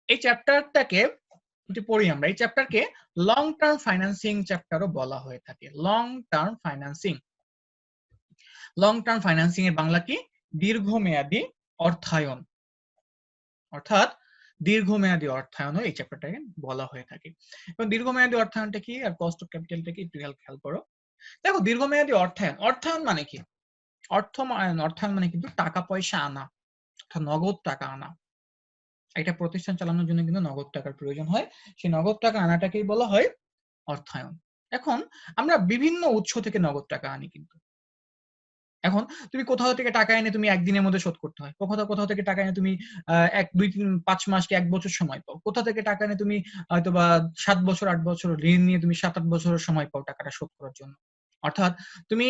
এই চ্যাপ্টারটাকে একটু পড়ি আমরা। এই চ্যাপ্টারকে লং টার্ম ফাইন্যান্সিং চ্যাপ্টারও বলা হয়ে থাকে। Long term financing. Long term financing এর বাংলা কি? দীর্ঘমেয়াদী অর্থায়ন। অর্থাৎ দীর্ঘমেয়াদী অর্থায়নও এই চ্যাপ্টারটাকে বলা হয়ে থাকে। এবং দীর্ঘমেয়াদী অর্থায়নটা কি আর কস্ট অফ ক্যাপিটালটা কি একটু খেয়াল করো। দেখো দীর্ঘমেয়াদী অর্থায়ন, অর্থায়ন মানে কি? অর্থায়ন মানে কিন্তু টাকা পয়সা আনা, অর্থাৎ নগদ টাকা আনা। একটা প্রতিষ্ঠান চালানোর জন্য কিন্তু নগদ টাকার প্রয়োজন হয়, সেই নগদ টাকা আনাটাকেই বলা হয় অর্থায়ন। এখন আমরা বিভিন্ন উৎস থেকে নগদ টাকা আনি কিন্তু। এখন তুমি কোথাও থেকে টাকা এনে তুমি একদিনের মধ্যে শোধ করতে হয়, কোথাও থেকে টাকা এনে তুমি 1, 2, 3, 5 মাস কি 1 বছর সময় পাও, কোথা থেকে টাকা এনে তুমি হয়তোবা 7 বছর 8 বছর ঋণ নিয়ে তুমি 7-8 বছরের সময় পাও টাকাটা শোধ করার জন্য। অর্থাৎ তুমি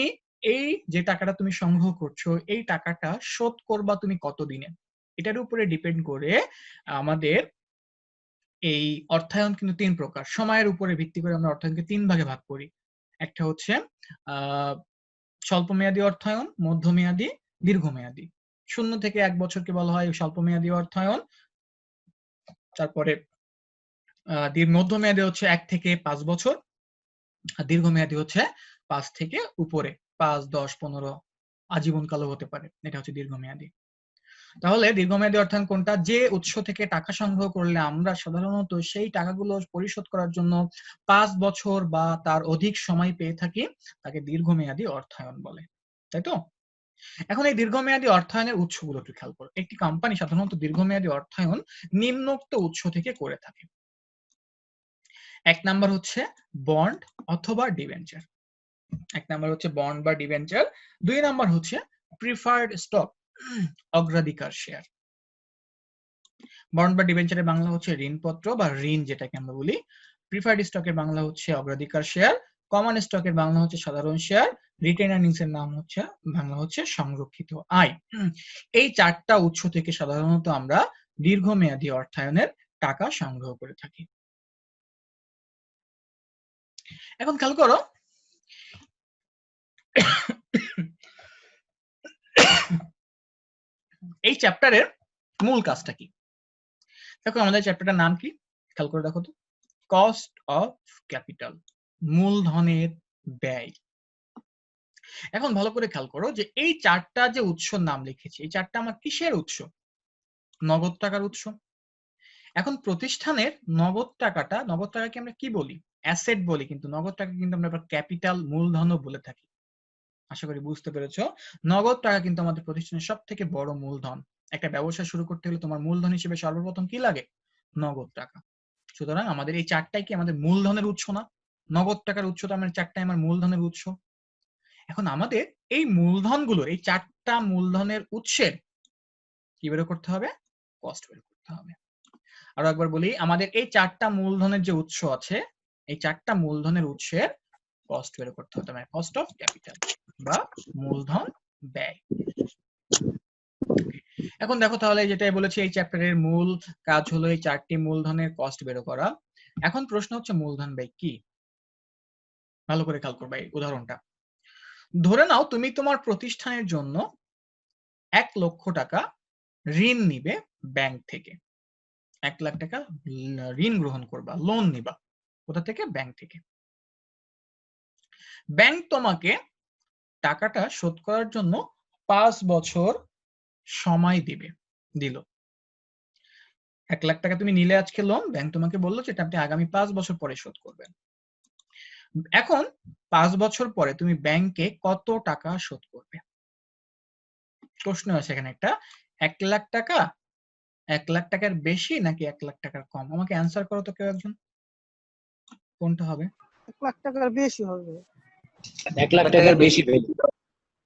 এই যে টাকাটা তুমি সংগ্রহ করছো, এই টাকাটা শোধ করবা তুমি কতদিনে, এটার উপরে ডিপেন্ড করে আমাদের এই অর্থায়ন কিন্তু 3 প্রকার। সময়ের উপরে ভিত্তি করে আমরা অর্থায়নকে 3 ভাগে ভাগ করি। একটা হচ্ছে আহ স্বল্পমেয়াদী অর্থায়ন, মধ্যমেয়াদী, দীর্ঘমেয়াদী। 0 থেকে 1 বছরকে বলা হয় স্বল্পমেয়াদী অর্থায়ন। তারপরে মধ্যমেয়াদী হচ্ছে 1 থেকে 5 বছর, আর দীর্ঘমেয়াদী হচ্ছে 5 থেকে উপরে, 5, 10, 15 আজীবনকালও হতে পারে। এটা হচ্ছে দীর্ঘমেয়াদী। তাহলে দীর্ঘমেয়াদী অর্থায়ন কোনটা? যে উৎস থেকে টাকা সংগ্রহ করলে আমরা সাধারণত সেই টাকাগুলো পরিশোধ করার জন্য 5 বছর বা তার অধিক সময় পেয়ে থাকি, তাকে দীর্ঘমেয়াদী অর্থায়ন বলে। তাই তো? এখন এই দীর্ঘমেয়াদী অর্থায়নের উৎসগুলো একটু খেয়াল করো। একটি কোম্পানি সাধারণত দীর্ঘমেয়াদী অর্থায়ন নিম্নোক্ত উৎস থেকে করে থাকে। 1 নাম্বার হচ্ছে বন্ড অথবা ডিবেঞ্চার। 1 নাম্বার হচ্ছে বন্ড বা ডিবেঞ্চার। 2 নাম্বার হচ্ছে প্রিফার্ড স্টক, অগ্রাধিকার শেয়ার। বন্ড বা ডিবেঞ্চারের বাংলা হচ্ছে ঋণপত্র বা ঋণ যেটাকে আমরা বলি। প্রিফার্ড স্টকের বাংলা হচ্ছে অগ্রাধিকার শেয়ার। কমন স্টকের বাংলা হচ্ছে সাধারণ শেয়ার। রিটেন আর্নিংস এর নাম হচ্ছে বাংলা হচ্ছে সংরক্ষিত আয়। এই 4টা উৎস থেকে সাধারণত আমরা দীর্ঘমেয়াদী অর্থায়নের টাকা সংগ্রহ করে থাকি। এখন খেয়াল করো, এই চ্যাপ্টারের মূল কাজটা কি? দেখো আমাদের চ্যাপ্টারটার নাম কি? খেয়াল করে দেখো তো, কস্ট অফ ক্যাপিটাল, মূলধনের ব্যয়। এখন ভালো করে খেয়াল করো যে এই 4টা যে উৎসর নাম লিখেছি, এই 4টা আমার কিসের উৎস? নগদ টাকার উৎস। এখন প্রতিষ্ঠানের নগদ টাকাকে আমরা কি বলি? অ্যাসেট বলি, কিন্তু নগদ টাকা কিন্তু আমরা ক্যাপিটাল, মূলধনও বলে থাকি। আশা করি বুঝতে পেরেছো। নগদ টাকা কিন্তু আমাদের প্রতিষ্ঠানের সব থেকে বড় মূলধন। একটা ব্যবসা শুরু করতে হলে তোমার মূলধন হিসেবে সর্বপ্রথম কি লাগে? নগদ টাকা। সুতরাং আমাদের এই 4টাই কি আমাদের মূলধনের উৎস না? নগদ টাকার উৎস তো আমার 4টাই আমার মূলধনের উৎস। এখন আমাদের এই মূলধনগুলো, এই 4টা মূলধনের উৎসের কি বের করতে হবে? কস্ট বের করতে হবে। আরো একবার বলি, আমাদের এই 4টা মূলধনের যে উৎস আছে, এই 4টা মূলধনের উৎসের কস্ট বের করতে হবে, মানে কস্ট অফ ক্যাপিটাল বা মূলধন ব্যয়। এখন দেখো তাহলে যেটাই বলেছি, এই চ্যাপ্টারের মূল কাজ হলো এই 4টি মূলধনের কস্ট বের করা। এখন প্রশ্ন হচ্ছে মূলধন ব্যয় কি? ভালো করে খেয়াল করবে এই উদাহরণটা। ধরে নাও তুমি তোমার প্রতিষ্ঠানের জন্য 1 লক্ষ টাকা ঋণ নিবে ব্যাংক থেকে। 1 লাখ টাকা ঋণ গ্রহণ করবা, লোন নিবা। কোথা থেকে? ব্যাংক থেকে। ব্যাংক তোমাকে টাকাটা শোধ করার জন্য 5 বছর সময় দিল। 1 লাখ টাকা তুমি নিলে আজকে লোন, ব্যাংক তোমাকে বললো যে আপনি আগামী 5 বছর পরে শোধ করবেন। এখন 5 বছর পরে তুমি ব্যাংকে কত টাকা শোধ করবে? প্রশ্ন আছে এখানে একটা, 1 লাখ টাকা, 1 লাখ টাকার বেশি নাকি 1 লাখ টাকার কম? আমাকে অ্যান্সার করো তো কেউ একজন, কোনটা হবে? 1 লাখ টাকার বেশি হবে। 1 লাখ টাকার বেশি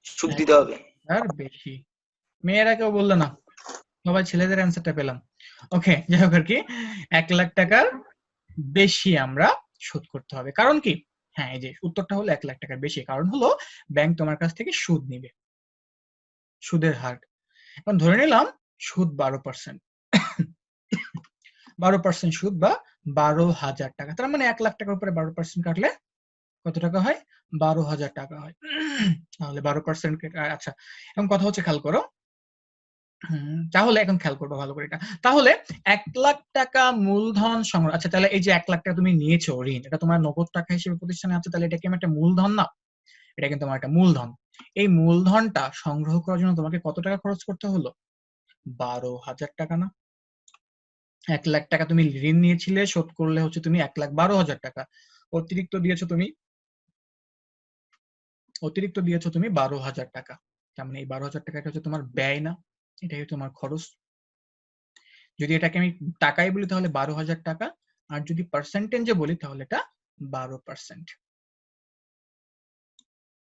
সুদ দিতে হবে। আর বেশি। মেয়েরা কেউ বললো না, সবাই ছেলেদের অ্যান্সারটা পেলাম। ওকে, যাই হোক আর কি, 1 লাখ টাকার বেশি আমরা শোধ করতে হবে। কারণ কি? হ্যাঁ, এই যে উত্তরটা হলো 1 লাখ টাকার বেশি। কারণ হলো ব্যাংক তোমার কাছ থেকে সুদ নিবে, সুদের হার। এখন ধরে নিলাম সুদ 12%, 12% সুদ বা 12,000 টাকা। তার মানে 1 লাখ টাকার উপরে 12% কাটলে কত টাকা হয়? 12,000 টাকা হয়। তাহলে 12%, আচ্ছা এখন কথা হচ্ছে খেয়াল করো, তাহলে এখন খেয়াল করবো ভালো করে এটা। তাহলে 1 লাখ টাকা মূলধন সংগ্রহ, আচ্ছা তাহলে এই যে 1 লাখ টাকা তুমি নিয়েছো ঋণ, এটা তোমার নগদ টাকা হিসেবে প্রতিষ্ঠানে আছে, তাহলে এটা কি আমার একটা মূলধন না? এটা কিন্তু আমার একটা মূলধন। এই মূলধনটা সংগ্রহ করার জন্য তোমাকে কত টাকা খরচ করতে হলো? 12,000 টাকা না? 1 লাখ টাকা তুমি ঋণ নিয়েছিলে, শোধ করলে হচ্ছে তুমি 1,12,000 টাকা। অতিরিক্ত দিয়েছো তুমি 12,000 টাকা। তার মানে এই 12,000 টাকা এটা হচ্ছে তোমার ব্যয় না, এটাই তোমার খরচ। যদি এটাকে আমি টাকায় বলি তাহলে 12,000 টাকা, আর যদি পার্সেন্টেজে বলি তাহলে এটা 12%।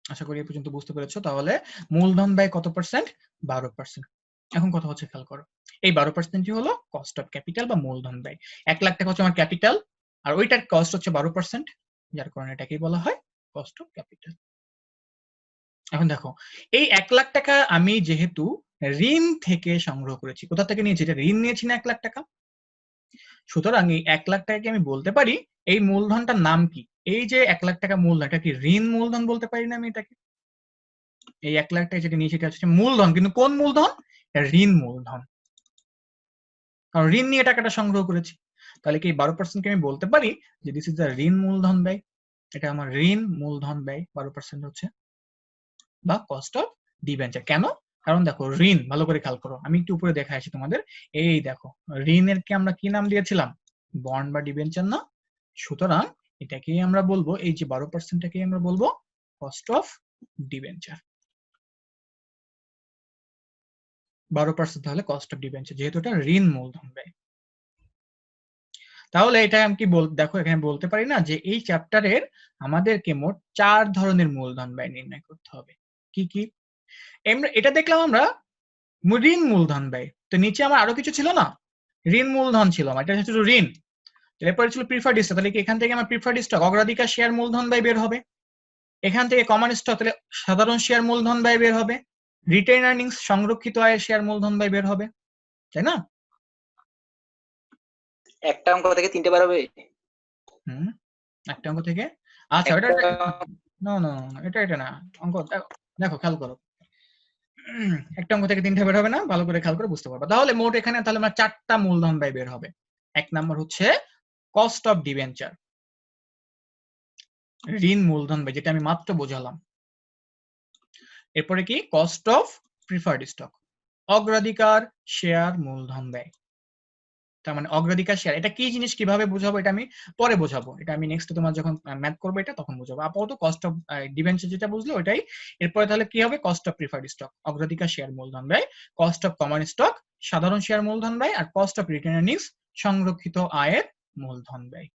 আশা করি এ পর্যন্ত বুঝতে পেরেছো। তাহলে মূলধন ব্যয় কত পার্সেন্ট? 12%। এখন কথা হচ্ছে খেয়াল করো, এই 12%ই হলো কস্ট অফ ক্যাপিটাল বা মূলধন ব্যয়। 1 লাখ টাকা হচ্ছে আমার ক্যাপিটাল, আর ওইটার কস্ট হচ্ছে 12%, যার কারণে এটাকেই বলা হয় কস্ট অফ ক্যাপিটাল। এখন দেখো, এই 1 লাখ টাকা আমি যেহেতু ঋণ থেকে সংগ্রহ করেছি, কোথা থেকে নিয়েছি? এটা ঋণ নিয়েছি না 1 লাখ টাকা? সুতরাং এই 1 লাখ টাকাকে আমি বলতে পারি এই মূলধনটার নাম কি? এই যে 1 লাখ টাকা মূলধন, এটা কি ঋণ মূলধন বলতে পারি না আমি এটাকে? এই 1 লাখ টাকা যেটা নিয়েছি এটা হচ্ছে মূলধন, কিন্তু কোন মূলধন? এটা ঋণ মূলধন, কারণ ঋণ নিয়ে টাকাটা সংগ্রহ করেছি। তাহলে কি 12% কে আমি বলতে পারি যে দিস ইজ দ্য ঋণ মূলধন ব্যয়, এটা আমার ঋণ মূলধন ব্যয় 12% হচ্ছে, বা কস্ট অফ ডিবেঞ্চার। কেন? কারণ দেখো ঋণ, ভালো করে খেয়াল করো, আমি একটু উপরে দেখা আসি তোমাদের। এই দেখো, ঋণের কে আমরা কি নাম দিয়েছিলাম? বন্ড বা ডিবেঞ্চার না? সুতরাং এটাকেই আমরা বলবো, এই যে 12%টাকেই আমরা বলবো কস্ট অফ ডিবেঞ্চার। 12% তাহলে কস্ট অফ ডিবেঞ্চার, যেহেতু এটা ঋণ মূলধন ব্যয়। তাহলে এটা আমি কি দেখো এখানে বলতে পারি না যে এই চ্যাপ্টারের আমাদেরকে মোট 4 ধরনের মূলধন ব্যয় নির্ণয় করতে হবে। কি কি? এটা দেখলাম আমরা ঋণ মূলধন ব্যয়। তো নিচে আমার আরো কিছু ছিল না? ঋণ মূলধন ছিল আমার, এটা হচ্ছে ঋণ। এরপরে ছিল প্রিফার্ড স্টক, তাহলে কি এখান থেকে আমার প্রিফার্ড স্টক অগ্রাধিকার শেয়ার মূলধন ব্যয় বের হবে। এখান থেকে কমন স্টক, তাহলে সাধারণ শেয়ার মূলধন ব্যয় বের হবে। রিটেইন আর্নিংস সংরক্ষিত আয়ের শেয়ার মূলধন ব্যয় বের হবে, তাই না? একটা অঙ্ক থেকে 3টে বার হবে। একটা অঙ্ক থেকে, আচ্ছা এটা না না না, এটা না অঙ্ক। দেখো খেয়াল করো, একটা অঙ্ক থেকে 3টে বের হবে না, ভালো করে খেয়াল করে বুঝতে পারবে। তাহলে মোট এখানে তাহলে আমার 4টা মূলধন ব্যয় বের হবে। 1 নাম্বার হচ্ছে কস্ট অফ ডিবেঞ্চার, ঋণ মূলধন ব্যয়, যেটা আমি মাত্র বোঝালাম। এরপরে কি? কস্ট অফ প্রিফার্ড স্টক, অগ্রাধিকার শেয়ার মূলধন ব্যয়। তার মানে অগ্রাধিকার শেয়ার, এটা কি জিনিস কিভাবে বোঝাবো এটা আমি পরে বোঝাবো, এটা আমি নেক্সট তোমার যখন ম্যাথ করবো এটা তখন বোঝাবো। আপাতত কস্ট অফ ডিবেঞ্চার যেটা বুঝলো ওটাই। এরপরে তাহলে কি হবে? কস্ট অফ প্রিফার্ড স্টক, অগ্রাধিকার শেয়ার মূলধন ব্যয়। কস্ট অফ কমন স্টক, সাধারণ শেয়ার মূলধন ব্যয়। আর কস্ট অফ রিটেইন আর্নিংস, সংরক্ষিত আয়ের মূলধন ব্যয়।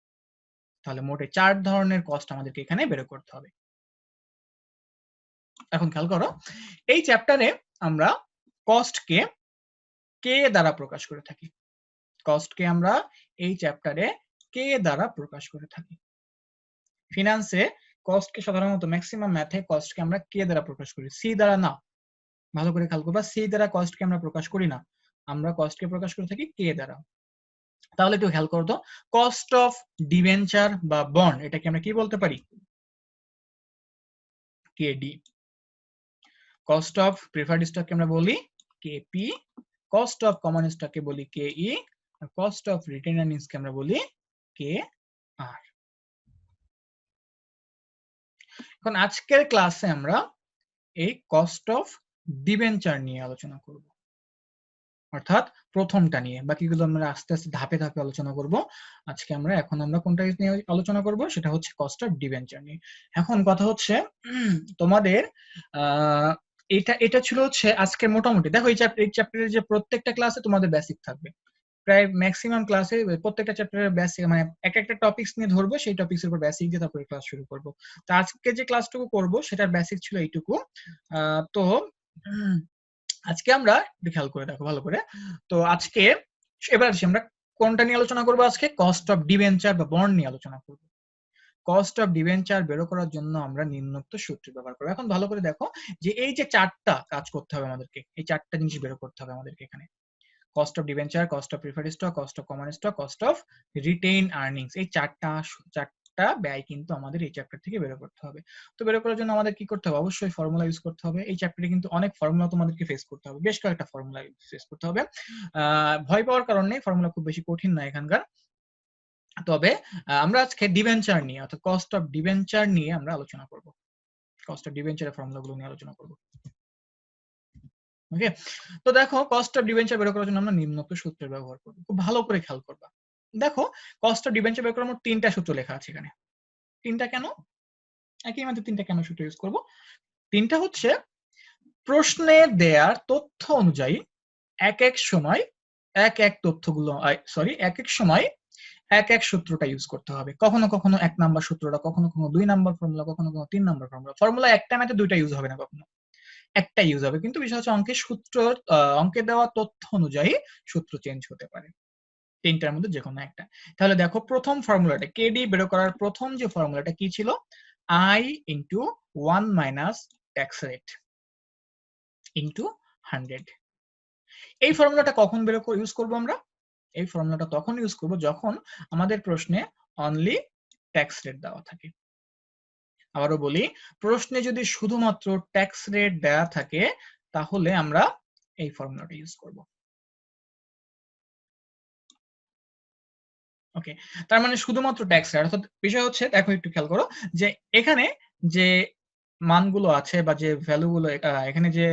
তাহলে মোটে 4 ধরনের কস্ট আমাদেরকে এখানে বের করতে হবে। এখন খেয়াল করো, এই চ্যাপ্টারে আমরা কস্টকে কে দ্বারা প্রকাশ করে থাকি। কস্টকে আমরা এই চ্যাপ্টারে কে দ্বারা প্রকাশ করে থাকি। ফিনান্সে কস্টকে সাধারণত ম্যাক্সিমাম ম্যাথে কস্টকে আমরা কে দ্বারা প্রকাশ করি, সি দ্বারা না। ভালো করে খেয়াল করবা, সি দ্বারা কস্টকে আমরা প্রকাশ করি না, আমরা কস্টকে প্রকাশ করে থাকি কে দ্বারা। তাহলে একটু খেয়াল করো তো, কস্ট অফ ডিবেঞ্চার বা বন্ড এটাকে আমরা কি বলতে পারি? কেডি। কস্ট অফ প্রিফার্ড স্টককে আমরা বলি কেপি। কস্ট অফ কমন স্টককে বলি কেই। আর কস্ট অফ রিটেইন আর্নিংসকে আমরা বলি কে আর। এখন আজকের ক্লাসে আমরা এই কস্ট অফ ডিবেঞ্চার নিয়ে আলোচনা করব, অর্থাৎ প্রথমটা নিয়ে। বাকিগুলো আমরা আস্তে আস্তে ধাপে ধাপে আলোচনা করব। আজকে এখন আমরা কোনটা নিয়ে আলোচনা করব, সেটা হচ্ছে কস্ট অফ ডিবেঞ্চার নিয়ে। এখন কথা হচ্ছে তোমাদের এটা ছিল হচ্ছে আজকে মোটামুটি। দেখো এই চ্যাপ্টারের যে প্রত্যেকটা ক্লাসে তোমাদের বেসিক থাকবে, প্রায় ম্যাক্সিমাম ক্লাসে প্রত্যেকটা চ্যাপ্টারের বেসিক মানে একটা টপিকস নিয়ে ধরবো, সেই টপিকসের উপর বেসিক দিয়ে তারপরে ক্লাস শুরু করব। তো আজকে যে ক্লাসটুকু করব সেটার বেসিক ছিল এইটুকু। তো আজকে আমরা খেয়াল করে দেখো ভালো করে। তো আজকে এবার আসি আমরা কোনটা নিয়ে আলোচনা করবো। আজকে কস্ট অফ ডিবেঞ্চার বা বন্ড নিয়ে আলোচনা করব। কস্ট অফ ডিবেঞ্চার বের করার জন্য আমরা নিম্নোক্ত সূত্র ব্যবহার করব। এখন ভালো করে দেখো যে এই যে 4টা কাজ করতে হবে আমাদেরকে, এই 4টা জিনিস বের করতে হবে আমাদেরকে এখানে। Cost of debenture, cost of preferred stock, cost of common stock, cost of retain earnings, এই 4টা একটা ব্যয় কিন্তু আমাদের এই চ্যাপ্টার থেকে বের করতে হবে। তো বের করার জন্য আমাদের কি করতে হবে, অবশ্যই ফর্মুলা ইউজ করতে হবে। এই চ্যাপ্টারে কিন্তু অনেক ফর্মুলা তোমাদেরকে ফেস করতে হবে, বেশ কয়েকটা ফর্মুলা ফেস করতে হবে। ভয় পাওয়ার কারণ নেই, ফর্মুলা খুব বেশি কঠিন না এখানকার। তবে আমরা আজকে ডিবেঞ্চার নিয়ে অর্থাৎ কস্ট অফ ডিবেঞ্চার নিয়ে আমরা আলোচনা করব, কস্ট অফ ডিবেঞ্চারের ফর্মুলাগুলো নিয়ে আলোচনা করব। ওকে, তো দেখো কস্ট অফ ডিবেঞ্চার বের করার জন্য আমরা নিম্নোক্ত সূত্রের ব্যবহার করব, খুব ভালো করে খেয়াল করবা। দেখো কস্ট অফ ডিবেঞ্চার বের করার মোট 3টা সূত্র লেখা আছে এখানে। 3টা কেন, একই মাত্র 3টা কেন সূত্র ইউজ করব? 3টা হচ্ছে প্রশ্নে দেয়ার তথ্য অনুযায়ী এক এক সময় এক এক তথ্যগুলো এক এক সময় এক এক সূত্রটা ইউজ করতে হবে। কখনো কখনো 1 নাম্বার সূত্রটা, কখনো কখনো 2 নাম্বার ফর্মুলা, কখনো কখনো 3 নাম্বার ফর্মুলা। ফর্মুলা একটা না, দুইটা ইউজ হবে না, কখনো একটা ইউজ হবে। কিন্তু বিষয় হচ্ছে অঙ্কের সূত্র, অঙ্কে দেওয়া তথ্য অনুযায়ী সূত্র চেঞ্জ হতে পারে, 3টার মধ্যে যে কোনো একটা। তাহলে দেখো প্রথম ফর্মুলাটা কেডি বের করার প্রথম যে ফর্মুলাটা কি ছিল, I into 1 minus tax rate into 100। এই ফর্মুলাটা কখন ইউজ করব আমরা? এই ফর্মুলাটা তখন ইউজ করব যখন আমাদের প্রশ্নে অনলি ট্যাক্স রেট দেওয়া থাকে। আবারও বলি, প্রশ্নে যদি শুধুমাত্র ট্যাক্স রেট দেওয়া থাকে তাহলে আমরা এই ফর্মুলাটা ইউজ করব। ওকে, তার মানে শুধুমাত্র ট্যাক্স রেট। অর্থাৎ বিষয় হচ্ছে, দেখো একটু খেয়াল করো যে এখানে যে মানগুলো আছে বা যে ভ্যালুগুলো, এখানে যে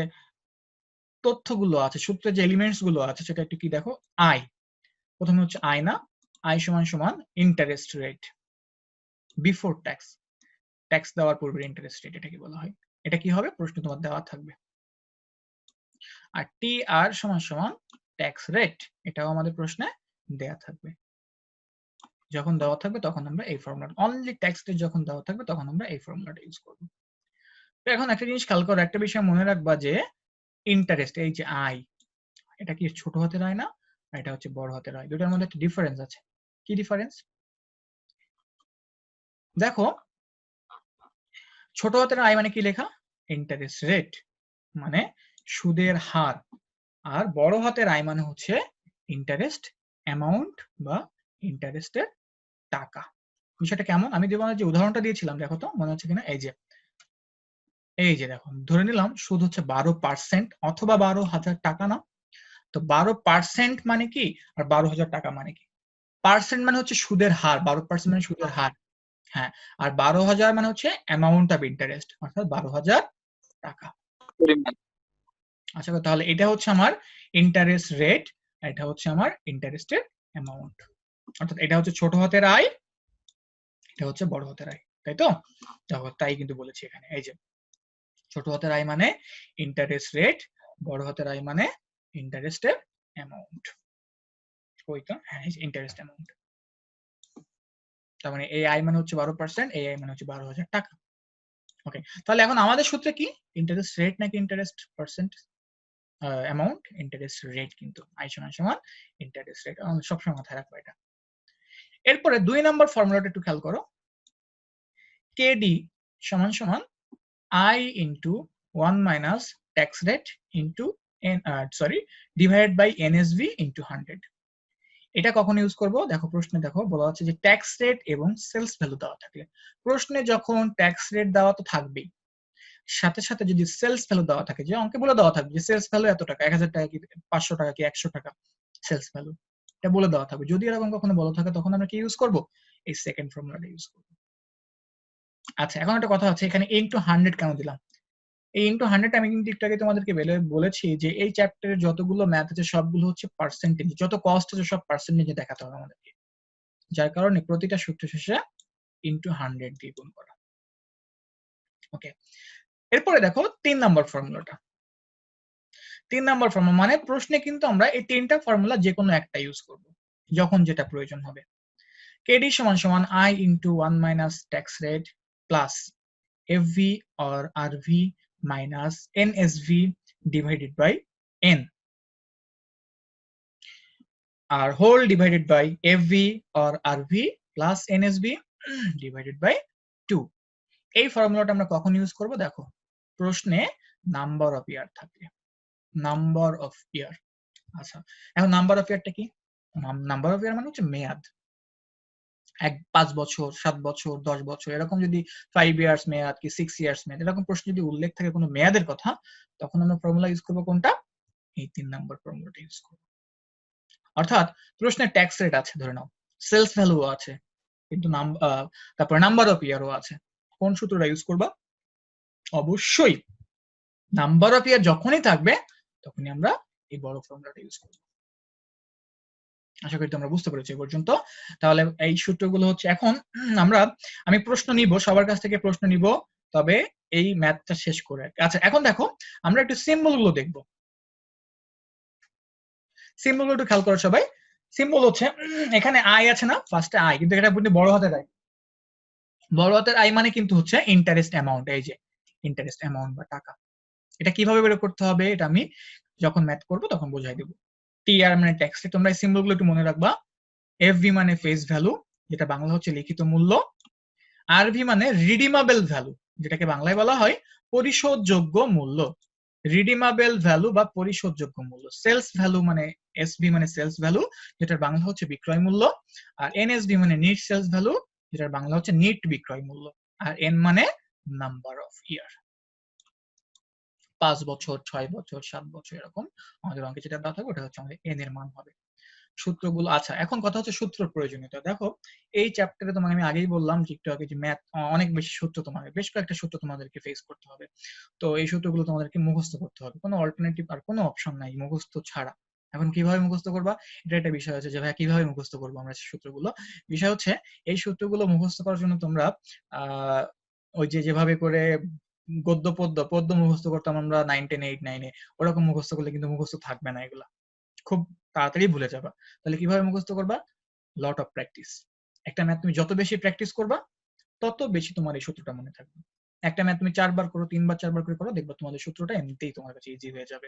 তথ্যগুলো আছে, সূত্রের যে এলিমেন্টস গুলো আছে, সেটা একটু কি দেখো। আই, প্রথমে হচ্ছে আই না, আই সমান সমান interest rate before tax, tax দেওয়ার পূর্বে ইন্টারেস্ট রেট, এটাকে বলা হয়। এটা কি হবে, প্রশ্ন তোমার দেওয়া থাকবে। আর টি আর সমান সমান ট্যাক্স রেট, এটাও আমাদের প্রশ্নে দেয়া থাকবে। যখন দেওয়া থাকবে তখন আমরা এই ফর্মুলা, অনলি ট্যাক্স রেট যখন দেওয়া থাকবে তখন আমরা এই ফর্মুলাটা ইউজ করব। তো এখন একটা জিনিস খেয়াল করো, একটা বিষয় মনে রাখবা যে ইন্টারেস্ট, এই যে আই, এটা কি ছোট হাতের আই না, এটা হচ্ছে বড় হাতের আই। দুটার মধ্যে একটা ডিফারেন্স আছে। কি ডিফারেন্স? দেখো ছোট হাতের আই মানে কি লেখা, ইন্টারেস্ট রেট, মানে সুদের হার। আর বড় হাতের আই মানে হচ্ছে ইন্টারেস্ট অ্যামাউন্ট বা ইন্টারেস্টের টাকা। বিষয়টা কেমন, আমি তোমাদের যে উদাহরণটা দিয়েছিলাম দেখো তো মনে হচ্ছে কিনা। এই যে দেখো, ধরে নিলাম সুদ হচ্ছে 12% অথবা 12,000 টাকা না। তো 12% মানে কি আর 12,000 টাকা মানে কি? পার্সেন্ট মানে হচ্ছে সুদের হার, 12% মানে সুদের হার। হ্যাঁ, আর 12,000 মানে হচ্ছে অ্যামাউন্ট অফ ইন্টারেস্ট, অর্থাৎ 12,000 টাকা। আচ্ছা, তাহলে এটা হচ্ছে আমার ইন্টারেস্ট রেট, এটা হচ্ছে আমার ইন্টারেস্টের অ্যামাউন্ট। অর্থাৎ এটা হচ্ছে ছোট হাতের আই, এটা হচ্ছে বড় হাতের আই, তাই তো? দেখো তাই কিন্তু বলেছি এখানে। এই যে ছোট হাতের আই মানে ইন্টারেস্ট রেট, বড় হাতের আই মানে ইন্টারেস্টের অ্যামাউন্ট। ওইটা হ্যাঁ, ইন্টারেস্ট অ্যামাউন্ট। তার মানে এই আই মানে হচ্ছে 12%, এই আই মানে হচ্ছে 12,000 টাকা। ওকে, তাহলে এখন আমাদের সূত্রে কি, ইন্টারেস্ট রেট নাকি interest percent amount? Interest rate, কিন্তু আই সমান সমান ইন্টারেস্ট রেট, সবসময় মাথায় রাখবো এটা। এরপরে 2 নম্বর ফর্মুলাটা একটু খেয়াল করো, কেডি সমান সমান I into 1 minus tax rate into divided by NSV into 100। এটা কখন ইউজ করব? দেখো প্রশ্নে দেখো বলা আছে যে ট্যাক্স রেট এবং সেলস ভ্যালু দেওয়া থাকলে। প্রশ্নে যখন ট্যাক্স রেট দেওয়া তো থাকবেই, সাথে সাথে যদি সেলস ভ্যালু দেওয়া থাকে, যে অঙ্কে বলে দেওয়া থাকবে যে সেলস ভ্যালু এত টাকা, 1000 টাকা কি 500 টাকা কি 100 টাকা সেলস ভ্যালু, এটা বলে দেওয়া থাকবে। যদি এরকম কখনো বলা থাকে তখন আমরা কি ইউজ করব? এই সেকেন্ড ফর্মুলাটা ইউজ করব। আচ্ছা, এখন একটা কথা হচ্ছে, এখানে ইনটু 100 কেন দিলাম? এই ইনটু 100 আমি কিন্তু একটু আগে তোমাদেরকে বলেছি যে এই চ্যাপ্টারের যতগুলো ম্যাথ আছে সবগুলো হচ্ছে পার্সেন্টেজ, যত কস্ট আছে সব পার্সেন্টেজে দেখাতে হবে আমাদেরকে। যার কারণে প্রতিটা সূত্র শেষে ইনটু 100 দিয়ে গুণ করা। ওকে, এরপরে দেখো 3 নাম্বার ফর্মুলাটা। 3 নাম্বার ফর্মুলা মানে প্রশ্নে কিন্তু আমরা এই 3টা ফর্মুলা যে কোনো একটা ইউজ করব যখন যেটা প্রয়োজন হবে। কেডি সমান সমান I into 1 minus tax rate plus FV or RV minus NSV divided by N, আর whole divided by FV or RV plus NSV divided by 2। এই ফর্মুলাটা আমরা কখন ইউজ করব? দেখো প্রশ্নে নাম্বার অফ ইয়ার থাকলে। নাম্বার অফ ইয়ার, আচ্ছা এখন নাম্বার অফ ইয়ারটা কি? নাম্বার অফ ইয়ার মানে হচ্ছে মেয়াদ। 5 বছর, 7 বছর, 10 বছর এরকম যদি 5 ইয়ার্স মেয়াদ কি 6 ইয়ার্স মেয়াদ এরকম প্রশ্ন যদি উল্লেখ থাকে কোনো মেয়াদের কথা, তখন আমরা ফর্মুলা ইউজ করব কোনটা? এই 3 নাম্বার ফর্মুলাটা ইউজ করব। অর্থাৎ প্রশ্নে ট্যাক্স রেট আছে ধরে নাও, সেলস ভ্যালু আছে, কিন্তু তারপরে নাম্বার অফ ইয়ারও আছে। কোন সূত্রটা ইউজ করবা? অবশ্যই নাম্বার অফ ইয়ার যখনই থাকবে তখনই আমরা এই বড় ফর্মুলাটা ইউজ করব। আশা করি তোমরা বুঝতে পেরেছো এই পর্যন্ত। তাহলে এই সূত্রগুলো হচ্ছে এখন আমি প্রশ্ন নিব, সবার কাছ থেকে প্রশ্ন নিব, তবে এই ম্যাথটা শেষ করে। আচ্ছা এখন দেখো আমরা একটু সিম্বল গুলো দেখবো। সিম্বল গুলো একটু খেয়াল করো সবাই। সিম্বল হচ্ছে এখানে আই আছে না, ফার্স্টে আই, কিন্তু এটা বড় হাতের আই। বড় হাতের আই মানে কিন্তু হচ্ছে ইন্টারেস্ট অ্যামাউন্ট, এই যে ইন্টারেস্ট অ্যামাউন্ট বা টাকা। এটা কিভাবে বের করতে হবে এটা আমি যখন ম্যাথ করব তখন বোঝাই দেবো। টিআর মানে ট্যাক্স রেট, তোমরা এই সিম্বল গুলো একটু মনে রাখবা। এফভি মানে ফেস ভ্যালু, যেটা বাংলা হচ্ছে লিখিত মূল্য। আরভি মানে রিডিমাবেল ভ্যালু, যেটাকে বাংলায় বলা হয় পরিশোধযোগ্য মূল্য। রিডিমাবেল ভ্যালু বা পরিশোধযোগ্য মূল্য। সেলস ভ্যালু মানে এসভি মানে সেলস ভ্যালু, যেটার বাংলা হচ্ছে বিক্রয় মূল্য। আর এনএসভি মানে নিট সেলস ভ্যালু, যেটার বাংলা হচ্ছে নিট বিক্রয় মূল্য। আর এন মানে নাম্বার অফ ইয়ার, 5 বছর, 6 বছর, 7 বছর এরকম আমাদের অঙ্কে যেটা দেওয়া থাকবে ওটা হচ্ছে আমাদের এন এর মান হবে। সূত্রগুলো, আচ্ছা এখন কথা হচ্ছে সূত্র প্রয়োজনীয়তা। দেখো এই চ্যাপ্টারে তোমাকে আমি আগেই বললাম যে একটু আগে যে ম্যাথ অনেক বেশি সূত্র, তোমাকে বেশ কয়েকটা সূত্র তোমাদেরকে ফেস করতে হবে। তো এই সূত্রগুলো তোমাদেরকে মুখস্থ করতে হবে, কোনো অল্টারনেটিভ আর কোনো অপশন নাই মুখস্থ ছাড়া। এখন কিভাবে মুখস্থ করবা এটা একটা বিষয় আছে যে ভাই কিভাবে মুখস্থ করবো আমরা সূত্রগুলো। বিষয় হচ্ছে এই সূত্রগুলো মুখস্থ করার জন্য তোমরা ওই যে যেভাবে করে গদ্য পদ্য মুখস্থ করতাম আমরা 9, 10, 8, 9-এ, ওরকম মুখস্থ করলে কিন্তু মুখস্থ থাকবে না, এগুলা খুব তাড়াতাড়ি ভুলে যাবা। তাহলে কিভাবে মুখস্থ করবা? Lot of practice. একটা ম্যাথ তুমি যত বেশি প্র্যাকটিস করবা তত বেশি তোমার এই সূত্রটা মনে থাকবে। একটা ম্যাথ তুমি 4 বার করো, 3 বার 4 বার করে করো, দেখবা তোমাদের সূত্রটা এমনিতেই তোমার কাছে ইজি হয়ে যাবে।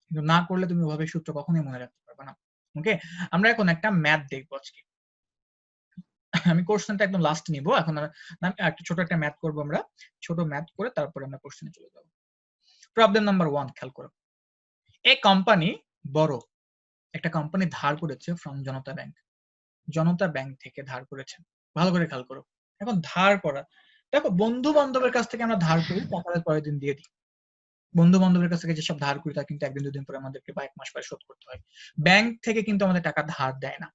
কিন্তু না করলে তুমি ওভাবে সূত্র কখনোই মনে রাখতে পারবে না। ওকে, আমরা এখন একটা ম্যাথ দেখবো আজকে। আমি কোশ্চেনটা একদম লাস্ট নিব, এখন একটা ছোট একটা ম্যাথ করবো আমরা। ছোট ম্যাথ করে তারপরে আমরা কোশ্চেনে চলে যাবো। প্রবলেম নাম্বার 1 খেয়াল করো। এই কোম্পানি বড় একটা কোম্পানি ধার করেছে from Janata bank. Janata bank থেকে ধার করেছে, ভালো করে খেয়াল করো। এখন ধার করা, দেখো বন্ধু বান্ধবের কাছ থেকে আমরা ধার করি, টাকাটা পরের দিন দিয়ে দিই। বন্ধু বান্ধবের কাছ থেকে যেসব ধার করি তা কিন্তু একদিন দুদিন পরে আমাদেরকে বা 1 মাস পরে শোধ করতে হয়। ব্যাংক থেকে কিন্তু আমাদের টাকা ধার দেয় না।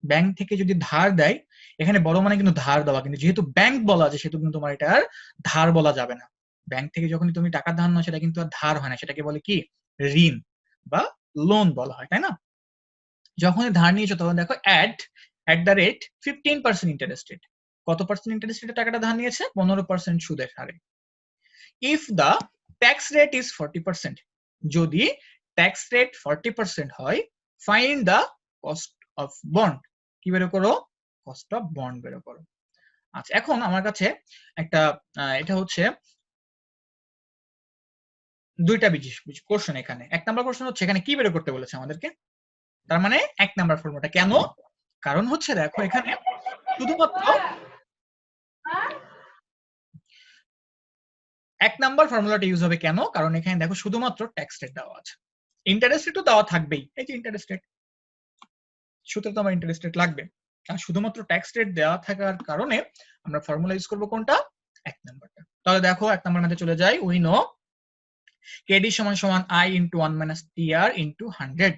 ব্যাংক থেকে যদি ধার দেয়, এখানে বড় মানে কিন্তু ধার দেওয়া, কিন্তু যেহেতু ব্যাংক বলা আছে সেহেতু কিন্তু তোমার এটা আর ধার বলা যাবে না। ব্যাংক থেকে যখনই তুমি টাকা ধার নাও সেটা কিন্তু আর ধার হয় না, সেটাকে বলে কি ঋণ বা লোন বলা হয়, তাই না? যখনই ধার নিয়েছো তখন দেখো at the rate 15% interest rate. কত পার্সেন্ট ইন্টারেস্ট রেটে টাকাটা ধার নিয়েছে? 15% সুদের হারে। If the tax rate is 40%, যদি ট্যাক্স রেট 40% হয়, find the cost of bond. কি বের করো? কস্ট অফ বন্ড বের করো। আচ্ছা এখন আমার কাছে একটা এটা হচ্ছে দুইটা কোশ্চেন এখানে। 1 নাম্বার কোশ্চেন হচ্ছে এখানে কি বের করতে বলেছে আমাদেরকে, তার মানে 1 নাম্বার ফর্মুলাটা কেন? কারণ হচ্ছে দেখো এখানে শুধুমাত্র 1 নাম্বার ফর্মুলাটা ইউজ হবে কেন? কারণ এখানে দেখো শুধুমাত্র ট্যাক্স রেট দেওয়া আছে, ইন্টারেস্ট রেটও দেওয়া থাকবেই। এই যে ইন্টারেস্ট রেট, সূত্রে তো আমার ইন্টারেস্ট রেট লাগবে, আর শুধুমাত্র ট্যাক্স রেট দেওয়া থাকার কারণে আমরা ফর্মুলা ইউজ করব কোনটা? 1 নাম্বারটা। তাহলে দেখো 1 নাম্বার ম্যাথে চলে যাই। উই নো KD সমান সমান I into 1 minus TR into 100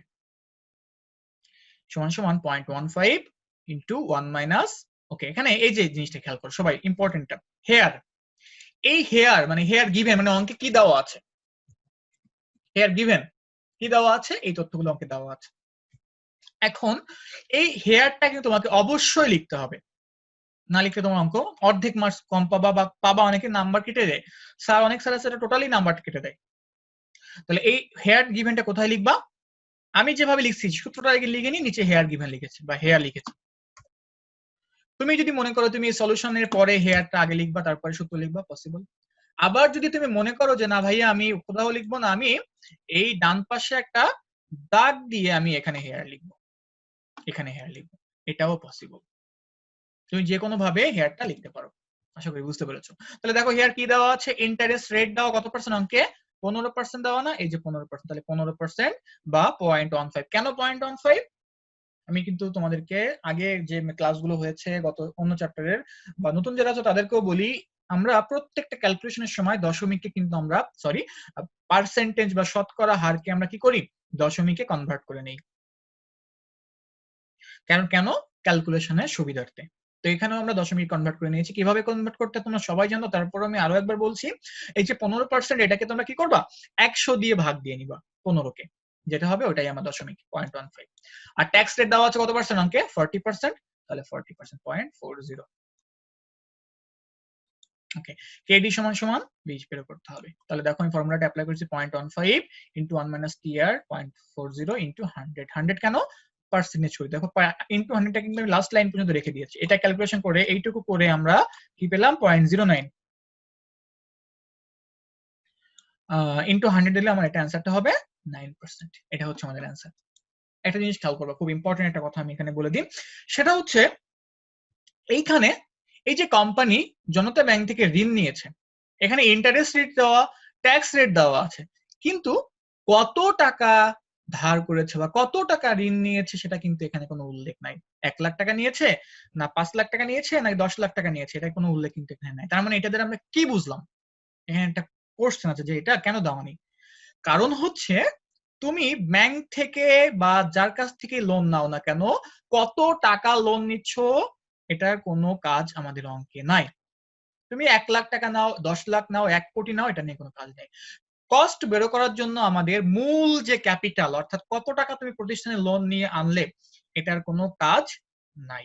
সমান সমান 0.15 into 1 minus, ওকে এখানে এই যে জিনিসটা খেয়াল করো সবাই, ইম্পর্টেন্টটা হেয়ার। এই হেয়ার মানে হেয়ার গিভেন মানে অঙ্কে কি দেওয়া আছে? হেয়ার গিভেন কি দেওয়া আছে? এই তথ্যগুলো অঙ্কে দেওয়া আছে। এখন এই হেয়ারটা কিন্তু তোমাকে অবশ্যই লিখতে হবে, না লিখলে তোমার অঙ্ক অর্ধেক মার্কস কম পাবা, বা পাবা অনেকে নাম্বার কেটে দেয়। স্যার অনেক স্যার আছে টোটালি নাম্বার কেটে দেয়। তাহলে এই হেয়ার গিভেনটা কোথায় লিখবা? আমি যেভাবে লিখছি সূত্রটা আগে লিখে নি, নিচে হেয়ার গিভেন লিখেছি বা হেয়ার লিখেছি। তুমি যদি মনে করো তুমি সলিউশনের পরে হেয়ারটা আগে লিখবা তারপরে সূত্র লিখবা, পসিবল। আবার যদি তুমি মনে করো যে না ভাইয়া আমি কোথাও লিখবো না, আমি এই ডান পাশে একটা দাগ দিয়ে আমি এখানে হেয়ার লিখবো, এখানে হেয়ার লিখবো, এটাও পসিবল। তুমি যে কোনো ভাবে হেয়ারটা লিখতে পারো। আশা করি বুঝতে পেরেছো। তাহলে দেখো হেয়ার কি দেওয়া আছে? ইন্টারেস্ট রেট দেওয়া কত পার্সেন্ট অঙ্কে? 15% দেওয়া না, এই যে 15%, তাহলে 15% বা 0.15। কেন 0.15? আমি কিন্তু তোমাদেরকে আগে যে ক্লাসগুলো হয়েছে গত অন্য চ্যাপ্টারের বা নতুন যারা আছে তাদেরকেও বলি, আমরা প্রত্যেকটা ক্যালকুলেশনের সময় দশমিককে কিন্তু আমরা পার্সেন্টেজ বা শতকরা হারকে আমরা কি করি, দশমিকে কনভার্ট করে নেই। কেন ক্যালকুলেশনের সুবিধার্থে। তো এখানেও আমরা দশমিক কনভার্ট করে নিয়েছি। কিভাবে কনভার্ট করতে তোমরা সবাই জানো, তারপর আমি আরো একবার বলছি। এই যে 15% এটাকে তোমরা কি করবা, 100 দিয়ে ভাগ দিয়ে নিবা 15 কে, যেটা হবে ওটাই আমার দশমিক 0.15। আর ট্যাক্স রেট দেওয়া আছে কত পার্সেন্ট অঙ্কে, 40%, তাহলে 40% 0.40। ওকে, কেডি সমান সমান 20 বের করতে হবে। তাহলে দেখো আমি ফর্মুলাটা অ্যাপ্লাই করেছি 0.15 ইনটু 1 মাইনাস টিআর 0.40 ইনটু 100। 100 কেন পার্সেন্টেজ করি, দেখো ইনটু 100টা কিন্তু আমি লাস্ট লাইন পর্যন্ত রেখে দিয়েছি। এটা ক্যালকুলেশন করে এইটুকু করে আমরা কি পেলাম 0.09 ইনটু 100 দিলে আমার এটা অ্যানসারটা হবে 9%। এটা হচ্ছে আমাদের অ্যানসার। একটা জিনিস খেয়াল করবো, খুব ইম্পর্টেন্ট একটা কথা আমি এখানে বলে দিই, সেটা হচ্ছে এইখানে এই যে কোম্পানি জনতা ব্যাংক থেকে ঋণ নিয়েছে, এখানে ইন্টারেস্ট রেট দেওয়া, ট্যাক্স রেট দেওয়া আছে, কিন্তু কত টাকা ধার করেছে বা কত টাকা ঋণ নিয়েছে সেটা কিন্তু এখানে কোনো উল্লেখ নাই। 1 লাখ টাকা নিয়েছে না 5 লাখ টাকা নিয়েছে না 10 লাখ টাকা নিয়েছে, এটা কোনো উল্লেখ কিন্তু এখানে নাই। তার মানে এটা দ্বারা আমরা কি বুঝলাম, এখানে একটা কোশ্চেন আছে যে এটা কেন দেওয়া নেই। কারণ হচ্ছে তুমি ব্যাংক থেকে বা যার কাছ থেকে লোন নাও না কেন, কত টাকা লোন নিচ্ছ এটার কোনো কাজ আমাদের অঙ্কে নাই। তুমি 1 লাখ টাকা নাও, 10 লাখ নাও, 1 কোটি নাও, এটা নিয়ে কোনো কাজ নেই। কস্ট বের করার জন্য আমাদের মূল যে ক্যাপিটাল, অর্থাৎ কত টাকা তুমি প্রতিষ্ঠানে লোন নিয়ে আনলে, এটার কোনো কাজ নাই।